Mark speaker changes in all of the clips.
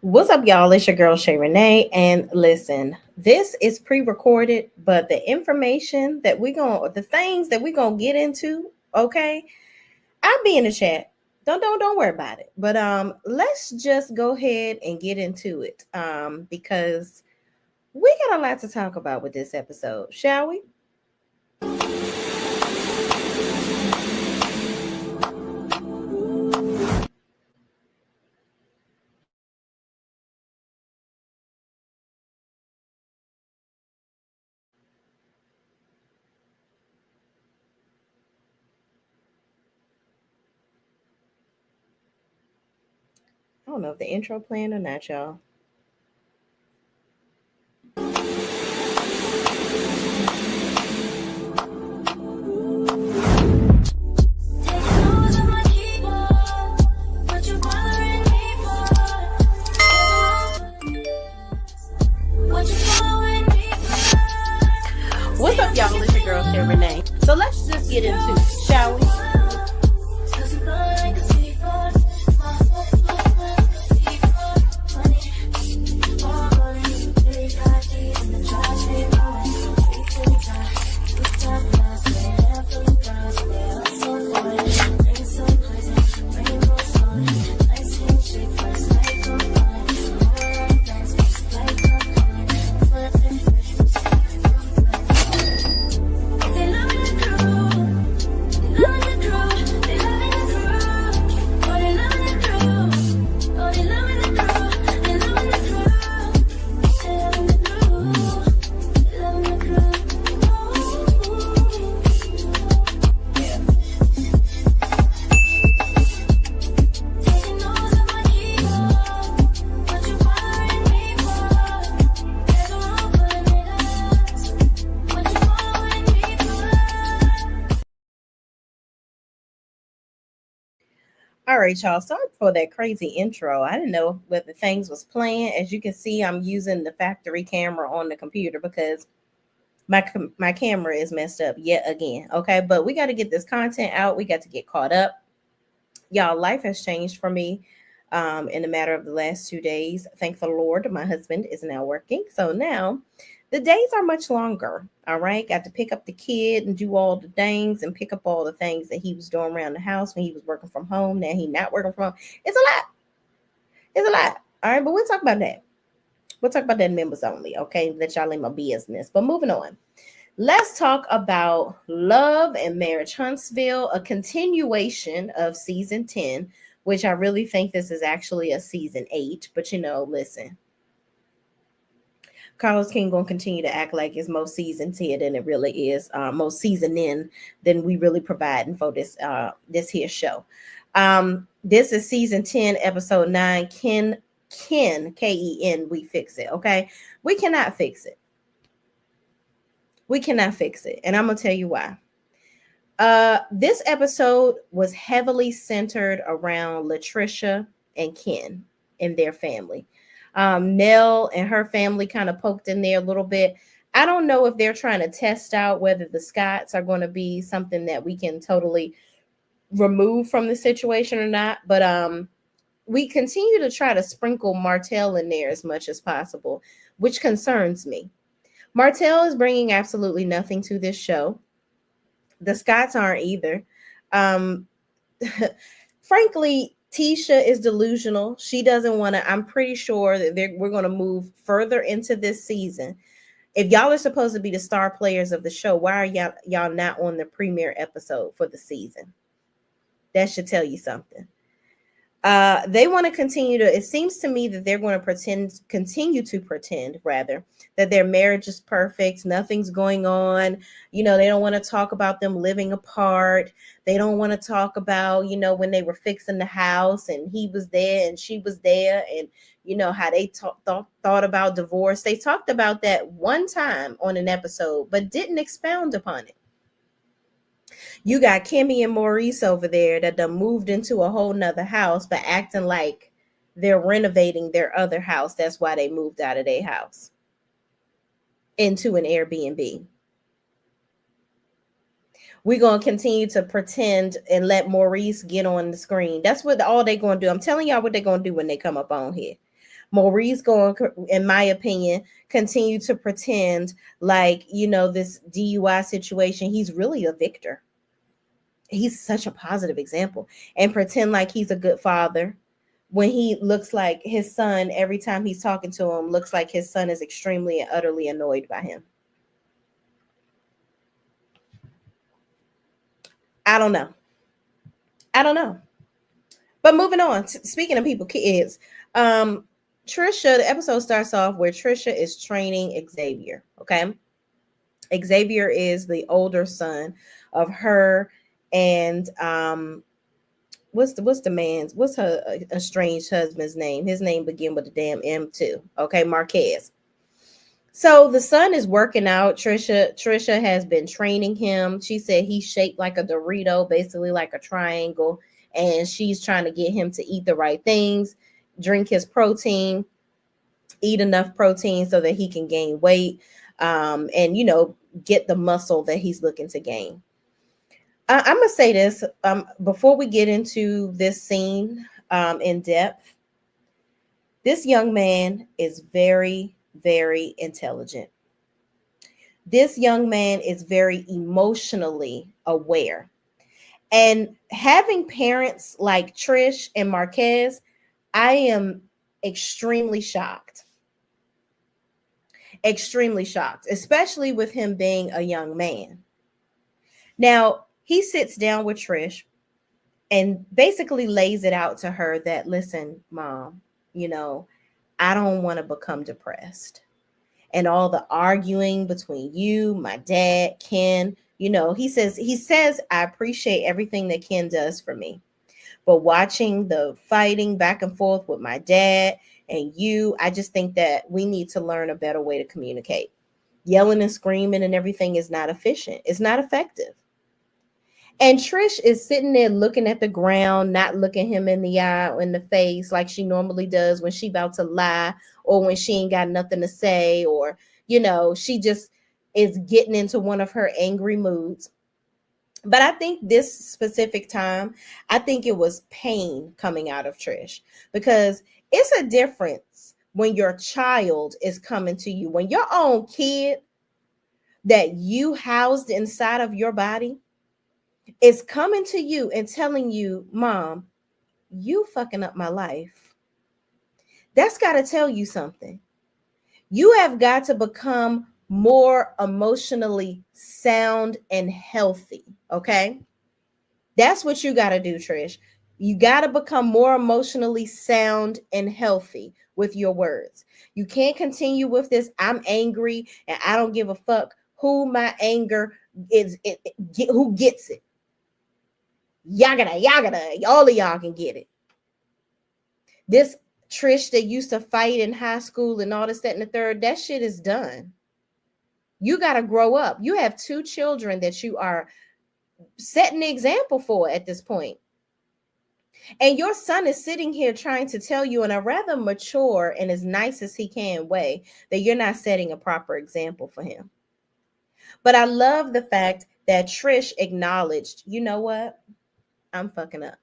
Speaker 1: What's up, y'all? It's your girl Shay Renee, and listen, this is pre-recorded, but the information that the things that we gonna get into, okay? I'll be in the chat. Don't worry about it. But let's just go ahead and get into it, because we got a lot to talk about with this episode, shall we? I don't know if the intro playing or not, y'all. What's up, y'all? It's your girl, Shay Renee. So let's just get into it, shall we? All right, y'all. Sorry for that crazy intro. I didn't know whether things was playing. As you can see, I'm using the factory camera on the computer because my camera is messed up yet again. Okay, but we got to get this content out. We got to get caught up. Y'all, life has changed for me in a matter of the last 2 days. Thank the Lord, my husband is now working. So now the days are much longer. All right. Got to pick up the kid and do all the things and pick up all the things that he was doing around the house when he was working from home. Now he not working from home. It's a lot. It's a lot. All right. But we'll talk about that. We'll talk about that in members only. Okay. Let y'all in my business. But moving on. Let's talk about Love and Marriage Huntsville, a continuation of season 10, which I really think this is actually a season 8. But listen, Carlos King gonna continue to act like it's more season 10 than it really is, most season in than we really providing for this here show. This is season 10, episode 9. Ken, Ken, we fix it. Okay, we cannot fix it. We cannot fix it. And I'm going to tell you why. This episode was heavily centered around Latricia and Ken and their family. Nell and her family kind of poked in there a little bit. I don't know if they're trying to test out whether the Scotts are going to be something that we can totally remove from the situation or not. But we continue to try to sprinkle Martell in there as much as possible, which concerns me. Martell is bringing absolutely nothing to this show. The Scotts aren't either. Frankly, Tisha is delusional. She doesn't want to. I'm pretty sure that we're going to move further into this season. If y'all are supposed to be the star players of the show, why are y'all not on the premiere episode for the season? That should tell you something. They want to continue to, it seems to me that they're going to continue to pretend that their marriage is perfect. Nothing's going on. They don't want to talk about them living apart. They don't want to talk about, when they were fixing the house and he was there and she was there and, how they thought about divorce. They talked about that one time on an episode, but didn't expound upon it. You got Kimmy and Maurice over there that done moved into a whole nother house, but acting like they're renovating their other house. That's why they moved out of their house into an Airbnb. We're going to continue to pretend and let Maurice get on the screen. That's what all they're going to do. I'm telling y'all what they're going to do when they come up on here. Maurice going, in my opinion, continue to pretend like, this DUI situation, he's really a victor. He's such a positive example, and pretend like he's a good father when he looks like his son, every time he's talking to him, looks like his son is extremely and utterly annoyed by him. I don't know. But moving on, speaking of people, kids, Trisha, the episode starts off where Trisha is training Xavier. Okay. Xavier is the older son of her and what's her estranged husband's name? His name begin with a damn M too. Okay, Marquez. So the son is working out. Trisha has been training him. She said he's shaped like a Dorito, basically like a triangle, and she's trying to get him to eat the right things, drink his protein, eat enough protein so that he can gain weight, and get the muscle that he's looking to gain. I'm gonna say this before we get into this scene in depth. This young man is very, very intelligent. This young man is very emotionally aware. And having parents like Trish and Marquez, I am extremely shocked. Extremely shocked, especially with him being a young man. Now, he sits down with Trish and basically lays it out to her that, listen, Mom, I don't want to become depressed. And all the arguing between you, my dad, Ken, he says, I appreciate everything that Ken does for me. But watching the fighting back and forth with my dad and you, I just think that we need to learn a better way to communicate. Yelling and screaming and everything is not efficient. It's not effective. And Trish is sitting there looking at the ground, not looking him in the eye or in the face like she normally does when she about to lie or when she ain't got nothing to say, or, she just is getting into one of her angry moods. But I think this specific time, I think it was pain coming out of Trish, because it's a difference when your child is coming to you, when your own kid that you housed inside of your body is coming to you and telling you, Mom, you fucking up my life. That's got to tell you something. You have got to become more emotionally sound and healthy. Okay. That's what you got to do, Trish. You got to become more emotionally sound and healthy with your words. You can't continue with this. I'm angry and I don't give a fuck who my anger is, who gets it. Yagada, all of y'all can get it. This Trish that used to fight in high school and all this, that, and the third, that shit is done. You got to grow up. You have 2 children that you are setting the example for at this point. And your son is sitting here trying to tell you in a rather mature and as nice as he can way that you're not setting a proper example for him. But I love the fact that Trish acknowledged, you know what? I'm fucking up.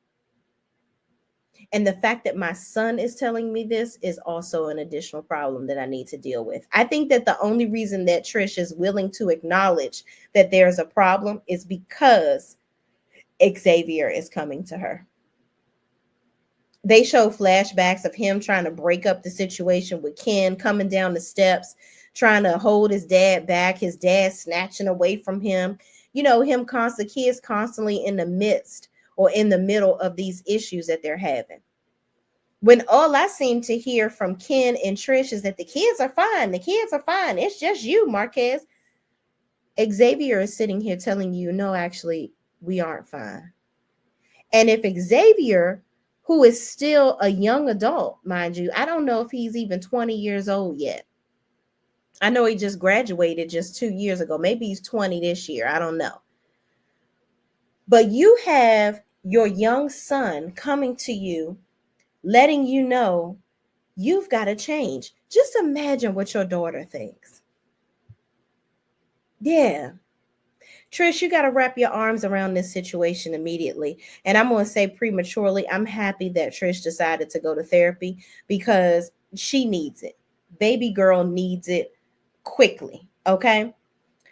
Speaker 1: And the fact that my son is telling me this is also an additional problem that I need to deal with. I think that the only reason that Trish is willing to acknowledge that there's a problem is because Xavier is coming to her. They show flashbacks of him trying to break up the situation with Ken, coming down the steps, trying to hold his dad back, his dad snatching away from him. Kids constantly in the midst or in the middle of these issues that they're having. When all I seem to hear from Ken and Trish is that the kids are fine. The kids are fine. It's just you, Marquez. Xavier is sitting here telling you, no, actually, we aren't fine. And if Xavier, who is still a young adult, mind you, I don't know if he's even 20 years old yet. I know he just graduated just 2 years ago. Maybe he's 20 this year. I don't know. But you have your young son coming to you, letting you know you've got to change. Just imagine what your daughter thinks. Yeah. Trish, you got to wrap your arms around this situation immediately. And I'm going to say prematurely, I'm happy that Trish decided to go to therapy, because she needs it. Baby girl needs it quickly. Okay.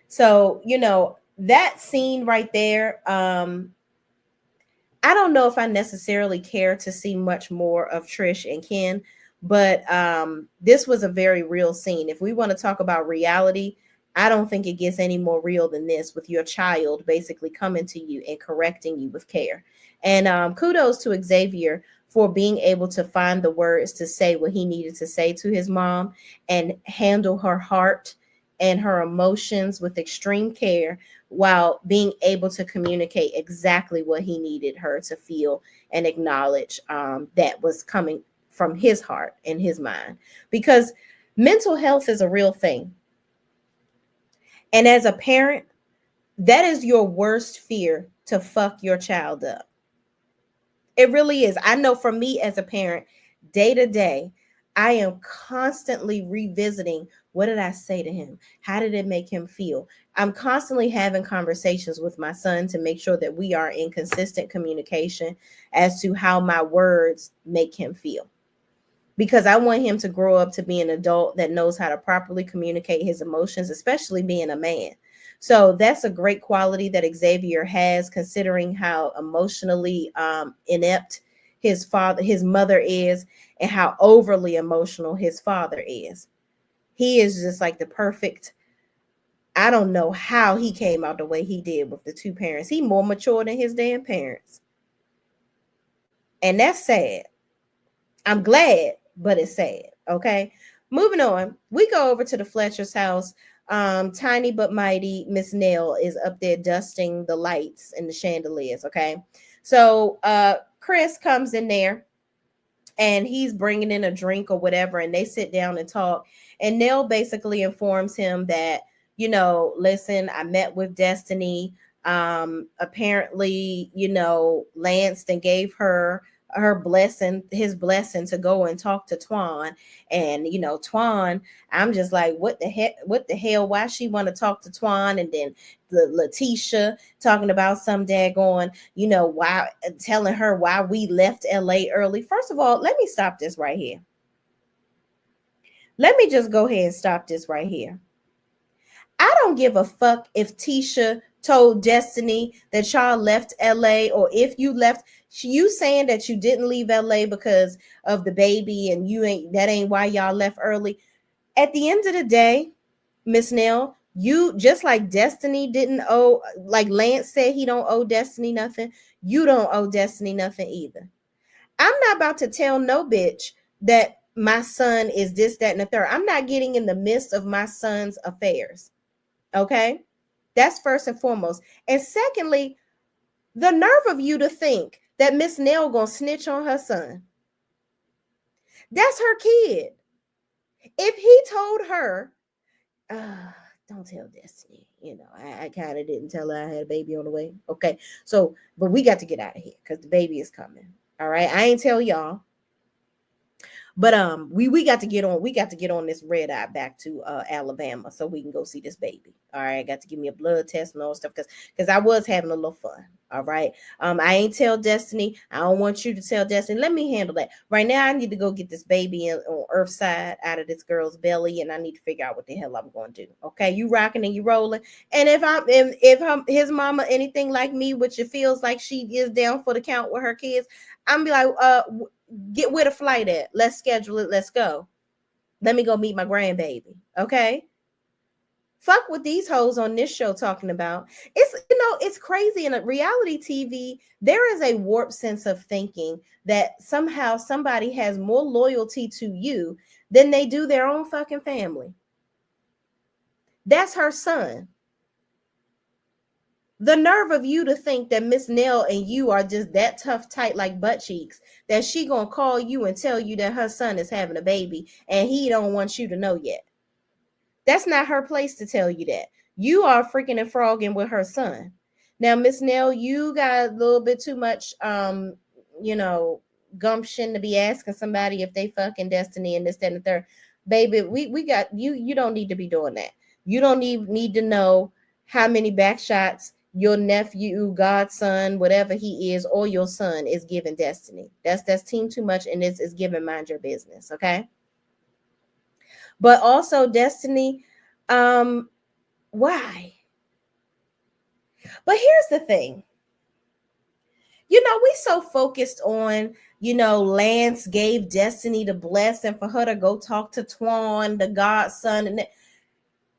Speaker 1: So, that scene right there, I don't know if I necessarily care to see much more of Trish and Ken, but this was a very real scene. If we want to talk about reality, I don't think it gets any more real than this, with your child basically coming to you and correcting you with care. And kudos to Xavier for being able to find the words to say what he needed to say to his mom and handle her heart and her emotions with extreme care, while being able to communicate exactly what he needed her to feel and acknowledge, that was coming from his heart and his mind. Because mental health is a real thing. And as a parent, that is your worst fear, to fuck your child up. It really is. I know for me as a parent, day to day, I am constantly revisiting, what did I say to him? How did it make him feel? I'm constantly having conversations with my son to make sure that we are in consistent communication as to how my words make him feel. Because I want him to grow up to be an adult that knows how to properly communicate his emotions, especially being a man. So that's a great quality that Xavier has, considering how emotionally inept his mother is, and how overly emotional his father is. He is just like the perfect. I don't know how he came out the way he did with the two parents. He more mature than his damn parents. And that's sad. I'm glad, but it's sad. Okay. Moving on. We go over to the Fletcher's house. Tiny but mighty Miss Nell is up there dusting the lights and the chandeliers. Okay. So Chris comes in there and he's bringing in a drink or whatever, and they sit down and talk. And Nell basically informs him that, listen, I met with Destiny. Apparently, Lance then gave his blessing to go and talk to Twan. And Twan, I'm just like, what the hell, why she want to talk to Twan? And then Letitia talking about some daggone, why, telling her why we left LA early. First of all, let me stop this right here. Let me just go ahead and stop this right here. I don't give a fuck if Tisha told Destiny that y'all left LA, or if you left, you saying that you didn't leave LA because of the baby and that ain't why y'all left early. At the end of the day, Miss Nell, you, just like Destiny didn't owe, like Lance said he don't owe Destiny nothing, you don't owe Destiny nothing either. I'm not about to tell no bitch that my son is this, that, and the third. I'm not getting in the midst of my son's affairs. Okay? That's first and foremost. And secondly, the nerve of you to think that Miss Nell gonna snitch on her son. That's her kid. If he told her, don't tell Destiny, I kind of didn't tell her I had a baby on the way. Okay. So, but we got to get out of here because the baby is coming. All right. I ain't tell y'all. But we got to get on this red eye back to Alabama so we can go see this baby. All right, got to give me a blood test and all stuff because I was having a little fun. All right. I ain't tell Destiny. I don't want you to tell Destiny. Let me handle that. Right now, I need to go get this baby on Earthside out of this girl's belly, and I need to figure out what the hell I'm going to do. Okay, you rocking and you rolling. And if his mama anything like me, which it feels like she is down for the count with her kids, I'm be like, get where the flight at. Let's schedule it. Let's go. Let me go meet my grandbaby. Okay. Fuck what these hoes on this show talking about. It's crazy. In a reality TV, there is a warped sense of thinking that somehow somebody has more loyalty to you than they do their own fucking family. That's her son. The nerve of you to think that Miss Nell and you are just that tough, tight like butt cheeks, that she gonna call you and tell you that her son is having a baby and he don't want you to know yet. That's not her place to tell you that. You are freaking and frogging with her son. Now, Miss Nell, you got a little bit too much, gumption to be asking somebody if they fucking Destiny and this, that, and the third. Baby, we got you. You don't need to be doing that. You don't need to know how many back shots your nephew, godson, whatever he is, or your son is giving Destiny. That's team too much, and it's giving mind your business. Okay. But also, Destiny, why? But here's the thing. We so focused on, Lance gave Destiny the blessing for her to go talk to Twan, the godson. And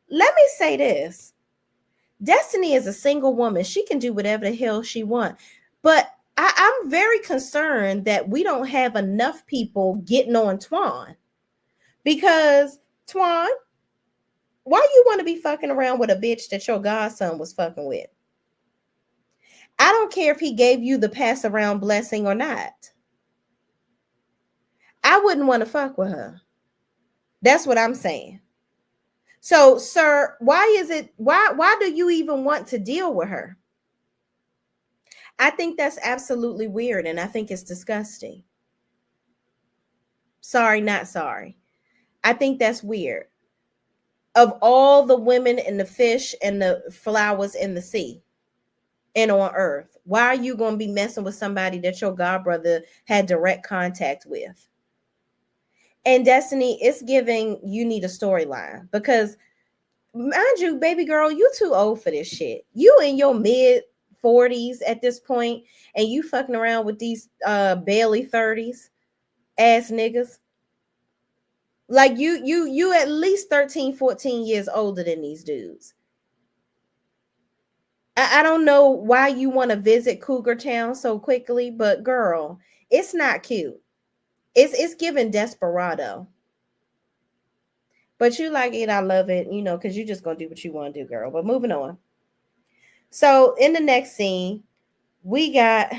Speaker 1: let me say this. Destiny is a single woman. She can do whatever the hell she wants. But I'm very concerned that we don't have enough people getting on Twan. Because, Twan, why you want to be fucking around with a bitch that your godson was fucking with? I don't care if he gave you the pass around blessing or not. I wouldn't want to fuck with her. That's what I'm saying. So, sir, why do you even want to deal with her? I think that's absolutely weird, and I think it's disgusting. Sorry, not sorry. I think that's weird. Of all the women and the fish and the flowers in the sea and on earth, why are you going to be messing with somebody that your godbrother had direct contact with? And Destiny, it's giving you need a storyline, because mind you, baby girl, you too old for this shit. You in your mid 40s at this point, and you fucking around with these barely 30s ass niggas. Like you at least 13, 14 years older than these dudes. I don't know why you want to visit Cougar Town so quickly, but girl, it's not cute. It's giving desperado. But you like it, I love it, because you're just gonna do what you want to do, girl. But moving on. So in the next scene, we got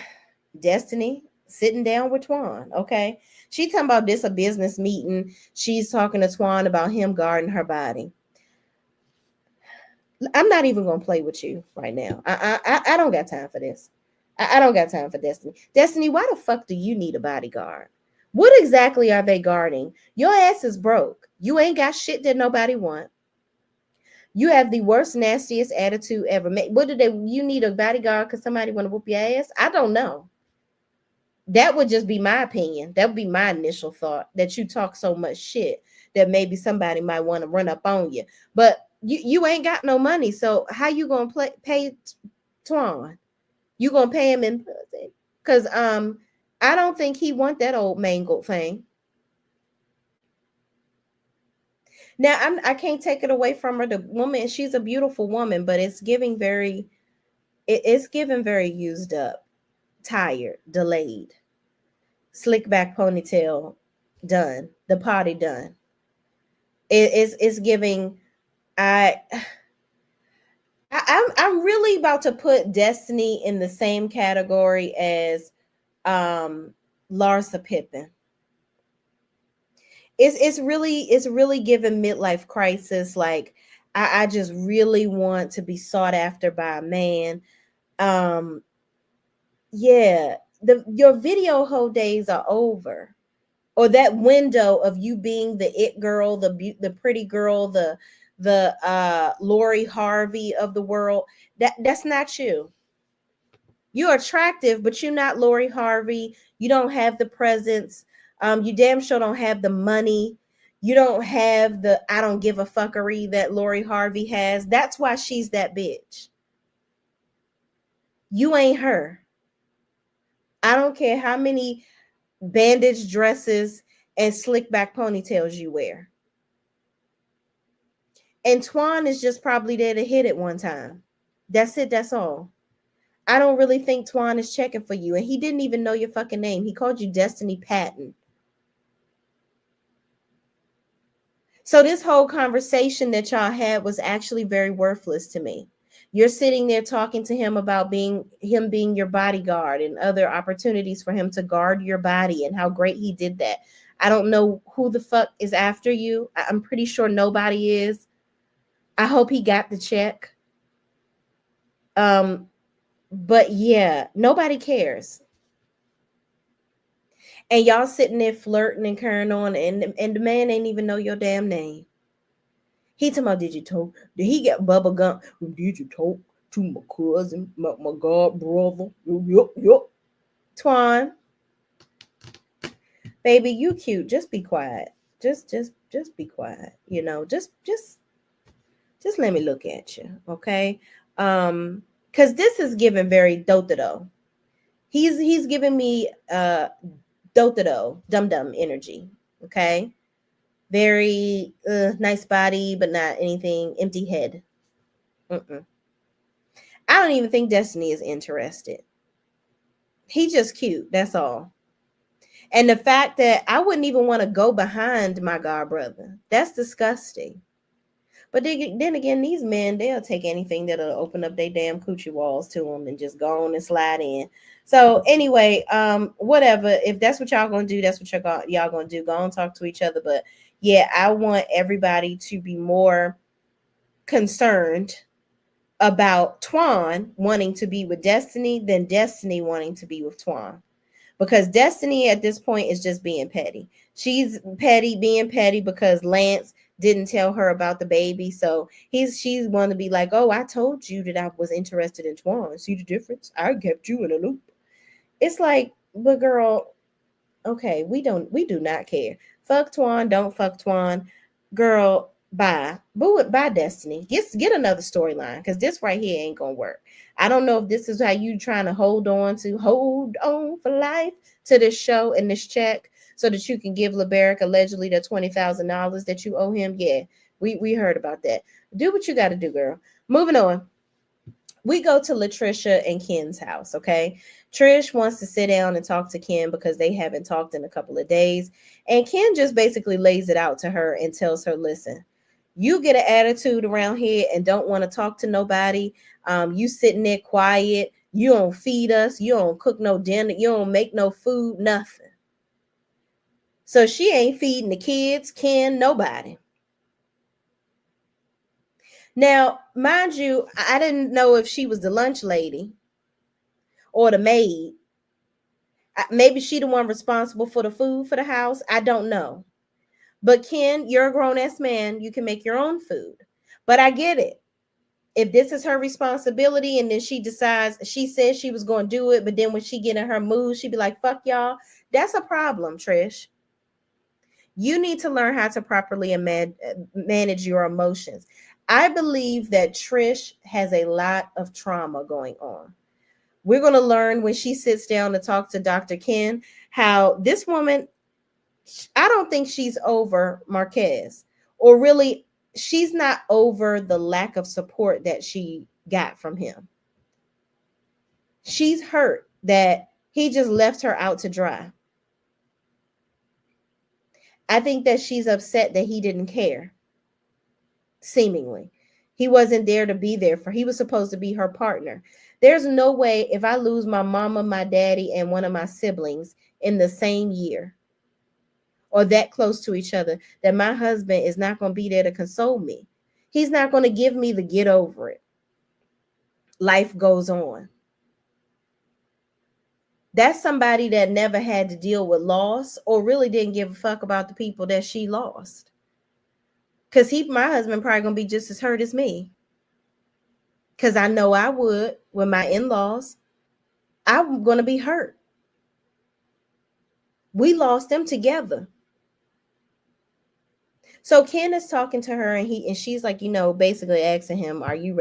Speaker 1: Destiny sitting down with Twan. Okay. She talking about this a business meeting. She's talking to Twan about him guarding her body. I'm not even gonna play with you right now. I don't got time for this. I don't got time for Destiny. Destiny, why the fuck do you need a bodyguard? What exactly are they guarding? Your ass is broke. You ain't got shit that nobody want. You have the worst, nastiest attitude ever. What did you need a bodyguard because somebody want to whoop your ass? I don't know. That would just be my opinion. That would be my initial thought, that you talk so much shit that maybe somebody might want to run up on you. But you ain't got no money, so how you gonna pay Twan? You gonna pay him in pussy? Because I don't think he want that old mangled thing. Now I can't take it away from her. The woman, she's a beautiful woman, but it's giving very used up, tired, delayed, slick back ponytail, done. The party done. It's giving. I'm really about to put Destiny in the same category as Larsa Pippen. It's really giving midlife crisis. Like I just really want to be sought after by a man. Yeah, your video hoe days are over, or that window of you being the it girl, the pretty girl, the Lori Harvey of the world. That's not you. You're attractive, but you're not Lori Harvey. You don't have the presence. You damn sure don't have the money. You don't have the I don't give a fuckery that Lori Harvey has. That's why she's that bitch. You ain't her. I don't care how many bandage dresses and slick back ponytails you wear. And Twan is just probably there to hit it one time. That's it. That's all. I don't really think Twan is checking for you. And he didn't even know your fucking name. He called you Destiny Patton. So this whole conversation that y'all had was actually very worthless to me. You're sitting there talking to him about being your bodyguard and other opportunities for him to guard your body and how great he did that. I don't know who the fuck is after you. I'm pretty sure nobody is. I hope he got the check. But yeah, nobody cares. And y'all sitting there flirting and carrying on, and the man ain't even know your damn name. He talking about, did you talk? Did he get bubble gum? Did you talk to my cousin, my god brother? Yup. Twan, baby, you cute. Just be quiet. Just be quiet. Just let me look at you, okay? Because this is giving very dote-do. He's giving me dote-do, dum-dum energy, okay? Very nice body, but not anything, empty head. Mm-mm. I don't even think Destiny is interested. He's just cute, that's all. And the fact that I wouldn't even want to go behind my god brother, that's disgusting. But then again, these men, they'll take anything that'll open up their damn coochie walls to them and just go on and slide in. So anyway, whatever. If that's what y'all gonna do, that's what y'all gonna do. Go and talk to each other. But yeah, I want everybody to be more concerned about Twan wanting to be with Destiny than Destiny wanting to be with Twan. Because Destiny at this point is just being petty. She's being petty because Lance didn't tell her about the baby. So she's want to be like, oh, I told you that I was interested in Twan. See the difference? I kept you in a loop. It's like, but girl, okay, we do not care. Fuck Twan, don't fuck Twan. Girl, bye. Boo it, bye, Destiny. Get another storyline, because this right here ain't gonna work. I don't know if this is how you trying to hold on for life to this show and this check so that you can give LeBerick allegedly the $20,000 that you owe him. Yeah, we heard about that. Do what you got to do, girl. Moving on. We go to Latricia and Ken's house, okay? Trish wants to sit down and talk to Ken because they haven't talked in a couple of days. And Ken just basically lays it out to her and tells her, listen, you get an attitude around here and don't want to talk to nobody. You sitting there quiet. You don't feed us. You don't cook no dinner. You don't make no food, nothing. So she ain't feeding the kids, Ken, nobody. Now, mind you, I didn't know if she was the lunch lady or the maid. Maybe she the one responsible for the food for the house. I don't know. But Ken, you're a grown-ass man. You can make your own food. But I get it. If this is her responsibility and then she decides, she says she was going to do it, but then when she get in her mood, she be like, fuck y'all. That's a problem, Trish. You need to learn how to properly manage your emotions. I believe that Trish has a lot of trauma going on. We're going to learn when she sits down to talk to Dr. Ken how this woman, I don't think she's over Marquez, or really, she's not over the lack of support that she got from him. She's hurt that he just left her out to dry. I think that she's upset that he didn't care. Seemingly, he wasn't there to be there for. He was supposed to be her partner. There's no way if I lose my mama, my daddy, and one of my siblings in the same year or that close to each other, that my husband is not going to be there to console me. He's not going to give me the get over it. Life goes on. That's somebody that never had to deal with loss or really didn't give a fuck about the people that she lost. Because my husband probably going to be just as hurt as me. Because I know I would with my in-laws. I'm going to be hurt. We lost them together. So Ken is talking to her and she's like, basically asking him, are you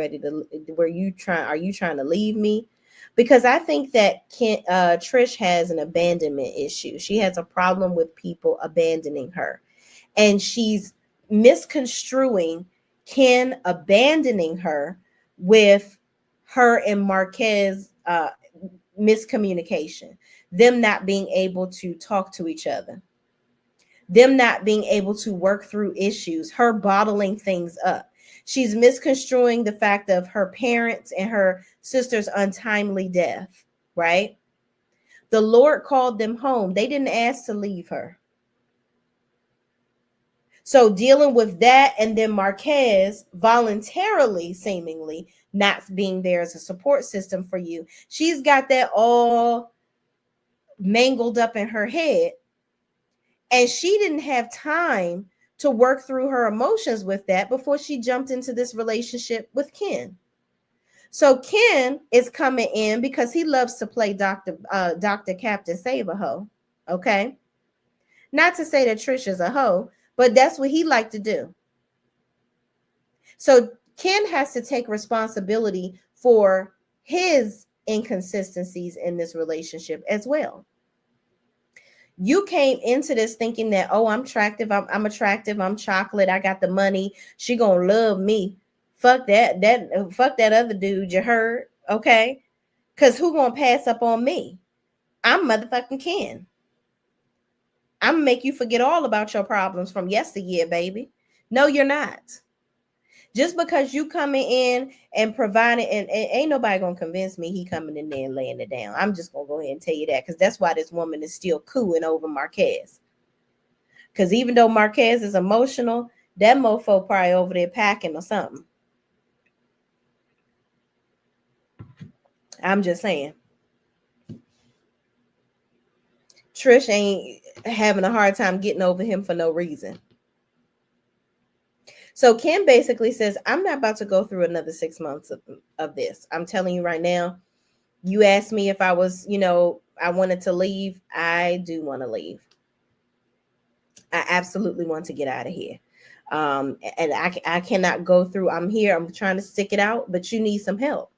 Speaker 1: trying to leave me? Because I think that Trish has an abandonment issue. She has a problem with people abandoning her. And she's misconstruing Ken abandoning her with her and Marquez miscommunication, them not being able to talk to each other, them not being able to work through issues, her bottling things up. She's misconstruing the fact of her parents and her sister's untimely death, right? The Lord called them home. They didn't ask to leave her. So dealing with that, and then Marquez voluntarily, seemingly, not being there as a support system for you. She's got that all mangled up in her head. And she didn't have time to work through her emotions with that before she jumped into this relationship with Ken. So Ken is coming in because he loves to play Dr. Captain Save a Hoe. Okay. Not to say that Trish is a hoe, but that's what he liked to do. So Ken has to take responsibility for his inconsistencies in this relationship as well. You came into this thinking that, oh, I'm attractive, I'm attractive, I'm chocolate, I got the money, she gonna love me. Fuck fuck that other dude, you heard? Okay, because who gonna pass up on me? I'm motherfucking Ken. I'm gonna make you forget all about your problems from yesteryear, baby. No, you're not. Just because you coming in and providing, and ain't nobody gonna convince me he coming in there and laying it down. I'm just gonna go ahead and tell you that, because that's why this woman is still cooing over Marquez. Because even though Marquez is emotional, that mofo probably over there packing or something. I'm just saying. Trish ain't having a hard time getting over him for no reason. So Kim basically says, I'm not about to go through another 6 months of this. I'm telling you right now, you asked me if I was, I wanted to leave. I do want to leave. I absolutely want to get out of here. And I cannot go through. I'm here. I'm trying to stick it out, but you need some help.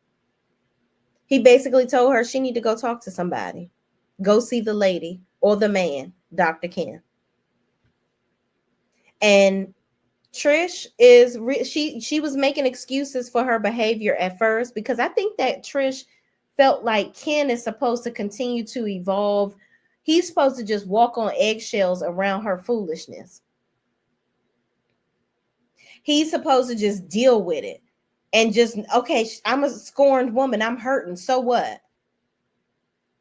Speaker 1: He basically told her she need to go talk to somebody. Go see the lady or the man, Dr. Ken. And Trish is she was making excuses for her behavior at first, because I think that Trish felt like Ken is supposed to continue to evolve. He's supposed to just walk on eggshells around her foolishness. He's supposed to just deal with it and just, okay, I'm a scorned woman, I'm hurting, so what?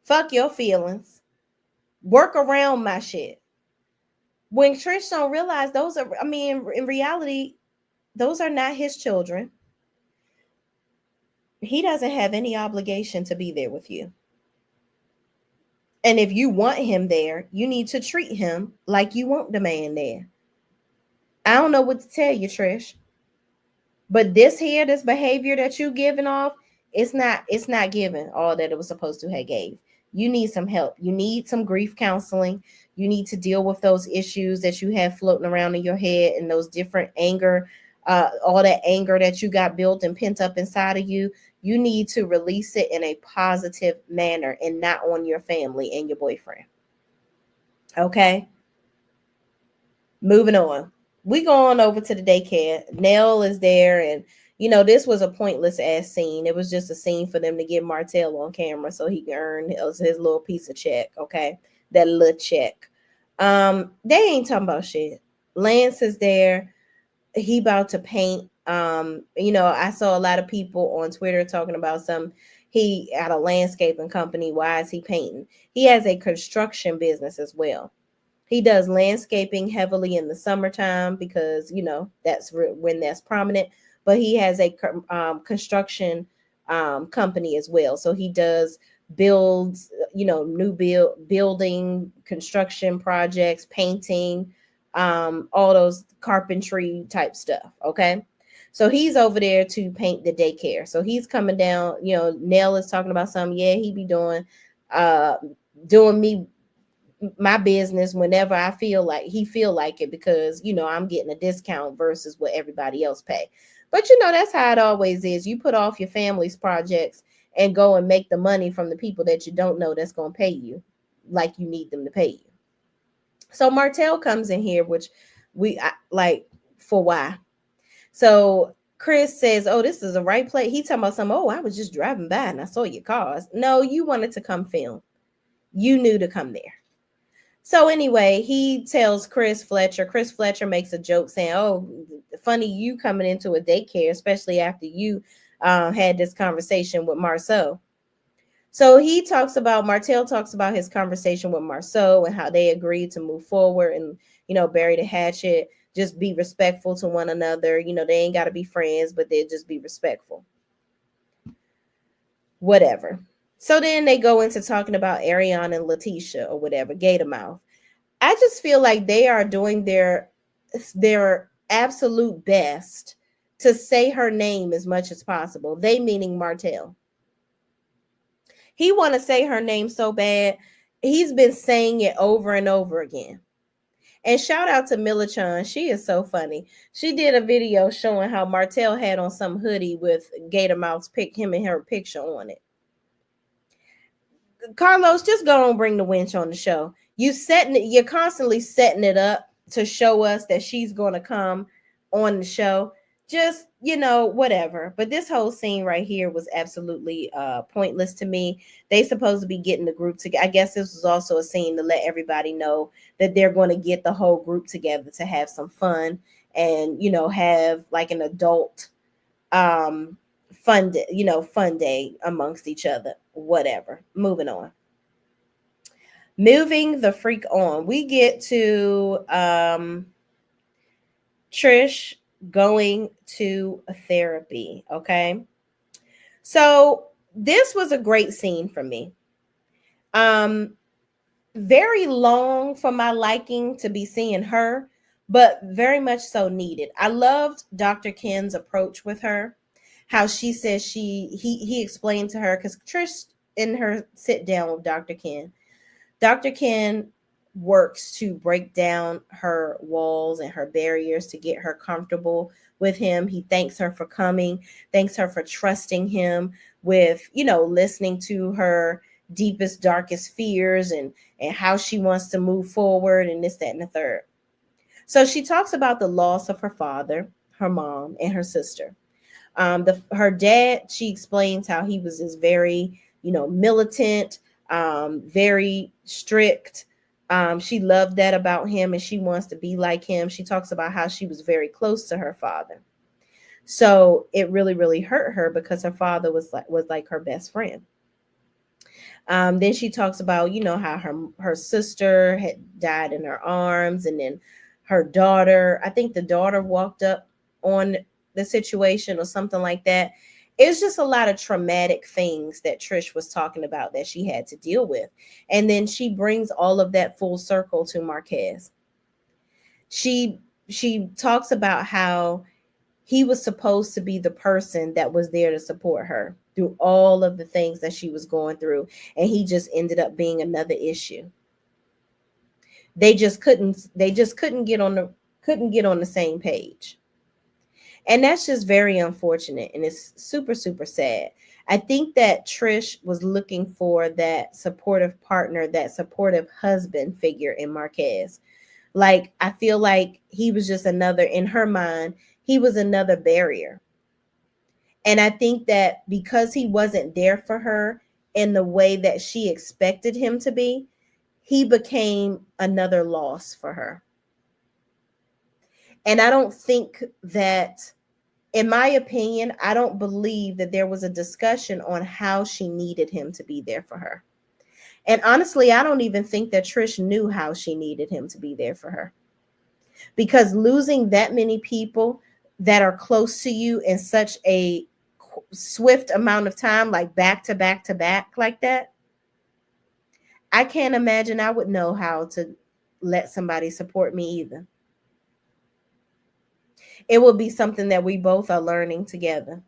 Speaker 1: Fuck your feelings. Work around my shit. When Trish don't realize those are, in reality, those are not his children. He doesn't have any obligation to be there with you. And if you want him there, you need to treat him like you want the man there. I don't know what to tell you, Trish. But this behavior that you giving off, it's not giving all that it was supposed to have gave. You need some help. You need some grief counseling. You need to deal with those issues that you have floating around in your head, and those different anger, all that anger that you got built and pent up inside of you. You need to release it in a positive manner and not on your family and your boyfriend. Okay? Moving on. We go on over to the daycare. Nell is there, and this was a pointless ass scene. It was just a scene for them to get Martell on camera so he can earn his little piece of check. Okay, that little check. They ain't talking about shit. Lance is there. He about to paint. I saw a lot of people on Twitter talking about he at a landscaping company. Why is he painting? He has a construction business as well. He does landscaping heavily in the summertime because, that's when that's prominent. But he has a construction company as well. So he does builds, new building, construction projects, painting, all those carpentry type stuff. Okay. So he's over there to paint the daycare. So he's coming down, Nell is talking about something. Yeah, he be doing me my business whenever I feel like it, because I'm getting a discount versus what everybody else pay. But that's how it always is. You put off your family's projects and go and make the money from the people that you don't know that's going to pay you like you need them to pay you. So Martell comes in here, which for why? So Chris says, oh, this is the right place. He talking about something. Oh, I was just driving by and I saw your cars. No, you wanted to come film. You knew to come there. So anyway, he tells Chris Fletcher makes a joke saying, oh, funny you coming into a daycare, especially after you had this conversation with Marceau. So Martell talks about his conversation with Marceau and how they agreed to move forward and, bury the hatchet, just be respectful to one another. They ain't got to be friends, but they'll just be respectful. Whatever. So then they go into talking about Ariana and Letitia or whatever, Gatormouth. I just feel like they are doing their absolute best to say her name as much as possible. They meaning Martell. He want to say her name so bad. He's been saying it over and over again. And shout out to Millichan. She is so funny. She did a video showing how Martell had on some hoodie with Gator Mouth's him and her picture on it. Carlos, just go and bring the winch on the show. You're constantly setting it up to show us that she's going to come on the show. Just, whatever. But this whole scene right here was absolutely pointless to me. They supposed to be getting the group together. I guess this was also a scene to let everybody know that they're going to get the whole group together to have some fun and, have like an adult fun day amongst each other. Whatever. Moving on. Moving the freak on. We get to Trish going to a therapy. Okay. So this was a great scene for me. Very long for my liking to be seeing her, but very much so needed. I loved Dr. Ken's approach with her. How she says he explained to her, because Trish in her sit down with Dr. Ken works to break down her walls and her barriers to get her comfortable with him. He thanks her for coming, thanks her for trusting him with, listening to her deepest, darkest fears and how she wants to move forward and this, that, and the third. So she talks about the loss of her father, her mom, and her sister. Her dad, she explains how he was this very, militant, very strict. She loved that about him and she wants to be like him. She talks about how she was very close to her father. So it really, really hurt her because her father was like her best friend. Then she talks about, how her sister had died in her arms, and then her daughter, I think the daughter walked up on the situation or something like that. It's just a lot of traumatic things that Trish was talking about that she had to deal with. And then she brings all of that full circle to Marquez. She talks about how he was supposed to be the person that was there to support her through all of the things that she was going through. And he just ended up being another issue. They just couldn't get on the same page. And that's just very unfortunate. And it's super, super sad. I think that Trish was looking for that supportive partner, that supportive husband figure in Marquez. Like, I feel like he was just another, in her mind, he was another barrier. And I think that because he wasn't there for her in the way that she expected him to be, he became another loss for her. And I don't think that, in my opinion, I don't believe that there was a discussion on how she needed him to be there for her. And honestly, I don't even think that Trish knew how she needed him to be there for her. Because losing that many people that are close to you in such a swift amount of time, like back to back to back like that, I can't imagine I would know how to let somebody support me either. It will be something that we both are learning together.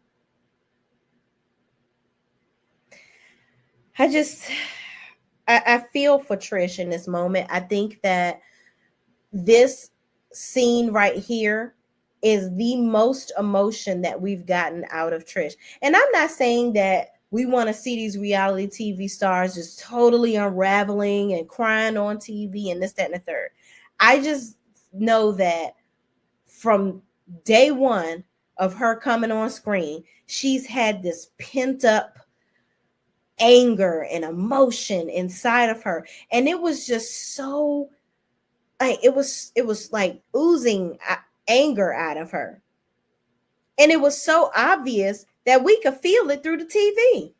Speaker 1: I feel for Trish in this moment. I think that this scene right here is the most emotion that we've gotten out of Trish. And I'm not saying that we want to see these reality TV stars just totally unraveling and crying on TV and this, that, and the third. I just know that from day one of her coming on screen, she's had this pent up anger and emotion inside of her. And it was just so, like, it was like oozing anger out of her. And it was so obvious that we could feel it through the TV.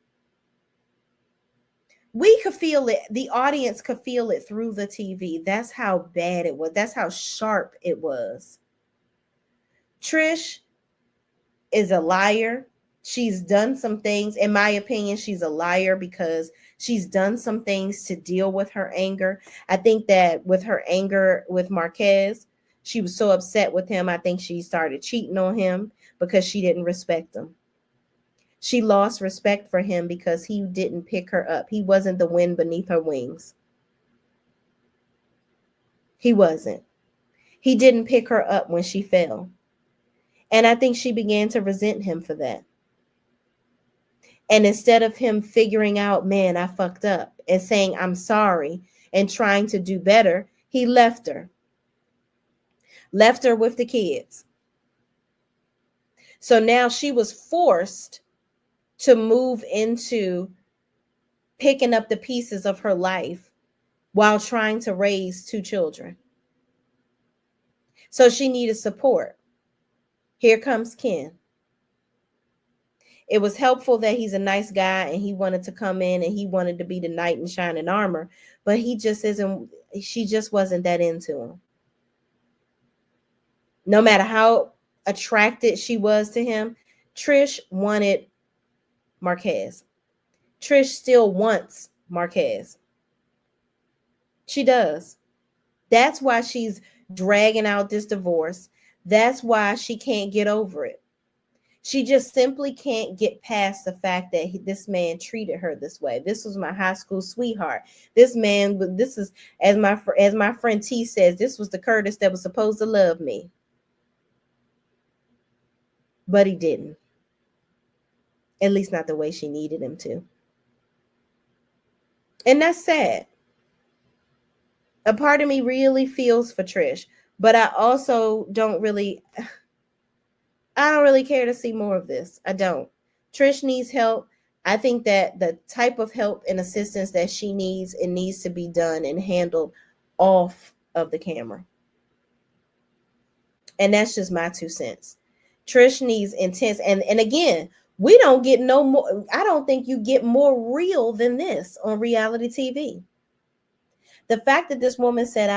Speaker 1: We could feel it. The audience could feel it through the TV. That's how bad it was. That's how sharp it was. Trish is a liar. She's done some things. In my opinion, she's a liar because she's done some things to deal with her anger. I think that with her anger with Marquez, she was so upset with him. I think she started cheating on him because she didn't respect him. She lost respect for him because he didn't pick her up. He wasn't the wind beneath her wings. He wasn't. He didn't pick her up when she fell. And I think she began to resent him for that. And instead of him figuring out, man, I fucked up, and saying, I'm sorry, and trying to do better, he left her. Left her with the kids. So now she was forced to move into picking up the pieces of her life while trying to raise 2 children. So she needed support. Here comes Ken. It was helpful that he's a nice guy and he wanted to come in and he wanted to be the knight in shining armor, but she just wasn't that into him. No matter how attracted she was to him, Trish wanted Marquez. Trish still wants Marquez. She does. That's why she's dragging out this divorce. That's why she can't get over it. She just simply can't get past the fact that this man treated her this way. This was my high school sweetheart. This man, this is, as my friend T says, this was the Curtis that was supposed to love me. But he didn't. At least not the way she needed him to. And that's sad. A part of me really feels for Trish, but I also don't really care to see more of this. I don't. Trish needs help. I think that the type of help and assistance that she needs, it needs to be done and handled off of the camera. And that's just my 2 cents. Trish needs intense. And again, we don't get no more. I don't think you get more real than this on reality TV. The fact that this woman said,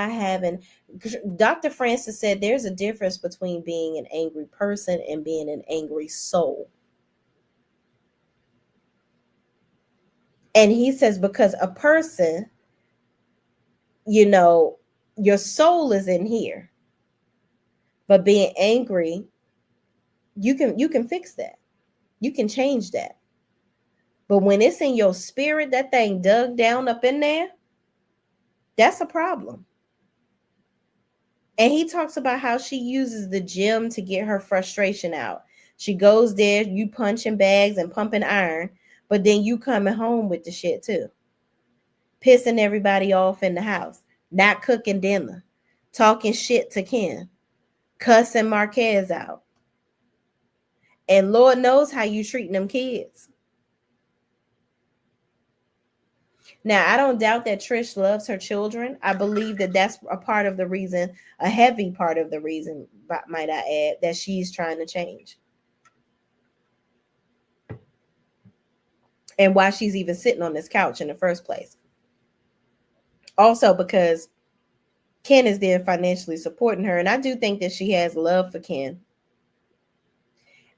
Speaker 1: Dr. Francis said there's a difference between being an angry person and being an angry soul. And he says, because a person, your soul is in here. But being angry, you can fix that. You can change that. But when it's in your spirit, that thing dug down up in there, that's a problem. And he talks about how she uses the gym to get her frustration out. She goes there, you punching bags and pumping iron, but then you coming home with the shit too. Pissing everybody off in the house, not cooking dinner, talking shit to Ken, cussing Marquez out. And Lord knows how you treating them kids. Now, I don't doubt that Trish loves her children. I believe that that's a part of the reason, a heavy part of the reason, might I add, that she's trying to change. And why she's even sitting on this couch in the first place. Also because Ken is there financially supporting her. And I do think that she has love for Ken.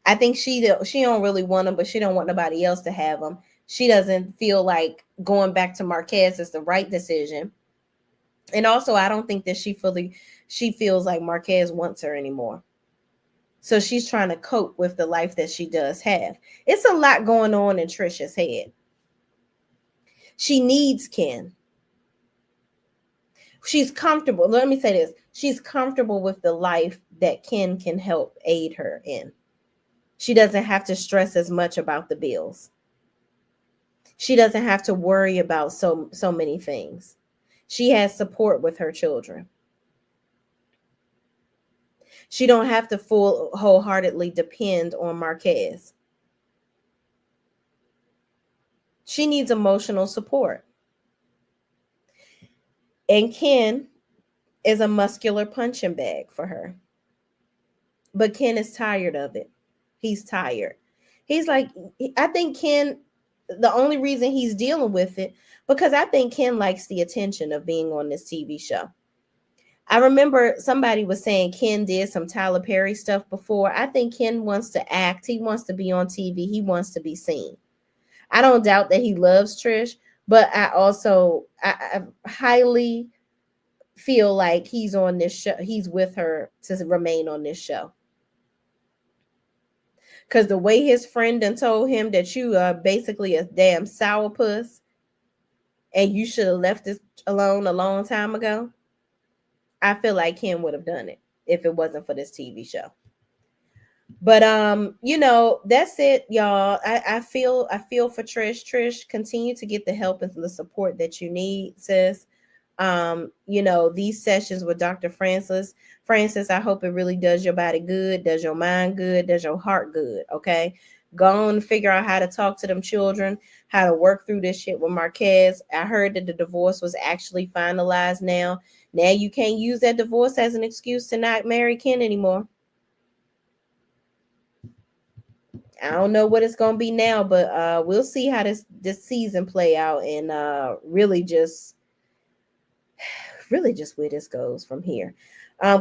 Speaker 1: I think she don't really want him, but she don't want nobody else to have him. She doesn't feel like going back to Marquez is the right decision. And also, I don't think that she feels like Marquez wants her anymore. So she's trying to cope with the life that she does have. It's a lot going on in Trisha's head. She needs Ken. She's comfortable. Let me say this. She's comfortable with the life that Ken can help aid her in. She doesn't have to stress as much about the bills. She doesn't have to worry about so many things. She has support with her children. She don't have to wholeheartedly depend on Marquez. She needs emotional support. And Ken is a muscular punching bag for her. But Ken is tired of it. He's tired. He's like, I think Ken, the only reason he's dealing with it, because I think Ken likes the attention of being on this TV show. I remember somebody was saying Ken did some Tyler Perry stuff before. I think Ken wants to act. He wants to be on TV. He wants to be seen. I don't doubt that he loves Trish, but I highly feel like he's on this show. He's with her to remain on this show. Because the way his friend done told him that you are basically a damn sourpuss and you should have left this alone a long time ago. I feel like Ken would have done it if it wasn't for this TV show. But that's it, y'all. I feel for Trish. Trish, continue to get the help and the support that you need, sis. These sessions with Dr. Francis, I hope it really does your body good, does your mind good, does your heart good. Okay. Go on and figure out how to talk to them children, how to work through this shit with Marquez. I heard that the divorce was actually finalized now. Now you can't use that divorce as an excuse to not marry Ken anymore. I don't know what it's gonna be now, but we'll see how this season play out, and really just where this goes from here.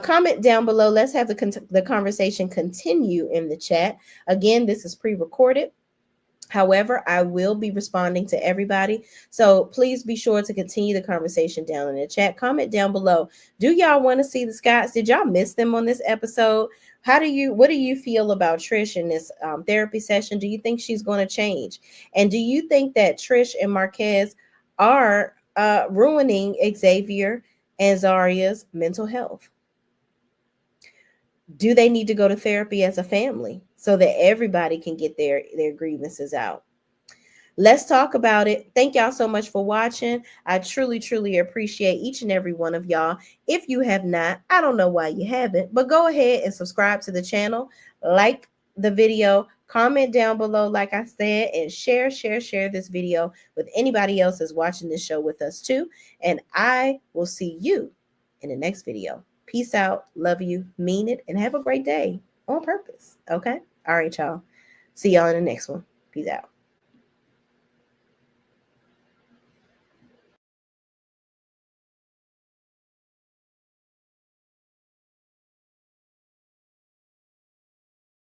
Speaker 1: Comment down below. Let's have the conversation continue in the chat. Again, this is pre-recorded. However, I will be responding to everybody. So please be sure to continue the conversation down in the chat. Comment down below. Do y'all want to see the Scotts? Did y'all miss them on this episode? What do you feel about Trish in this therapy session? Do you think she's going to change? And do you think that Trish and Marquez are ruining Xavier and Zaria's mental health? Do they need to go to therapy as a family so that everybody can get their grievances out? Let's talk about it. Thank y'all so much for watching. I truly, truly appreciate each and every one of y'all. If you have not, I don't know why you haven't, but go ahead and subscribe to the channel, like the video, comment down below, like I said, and share this video with anybody else that's watching this show with us too. And I will see you in the next video. Peace out. Love you. Mean it. And have a great day on purpose. Okay? All right, y'all. See y'all in the next one. Peace out.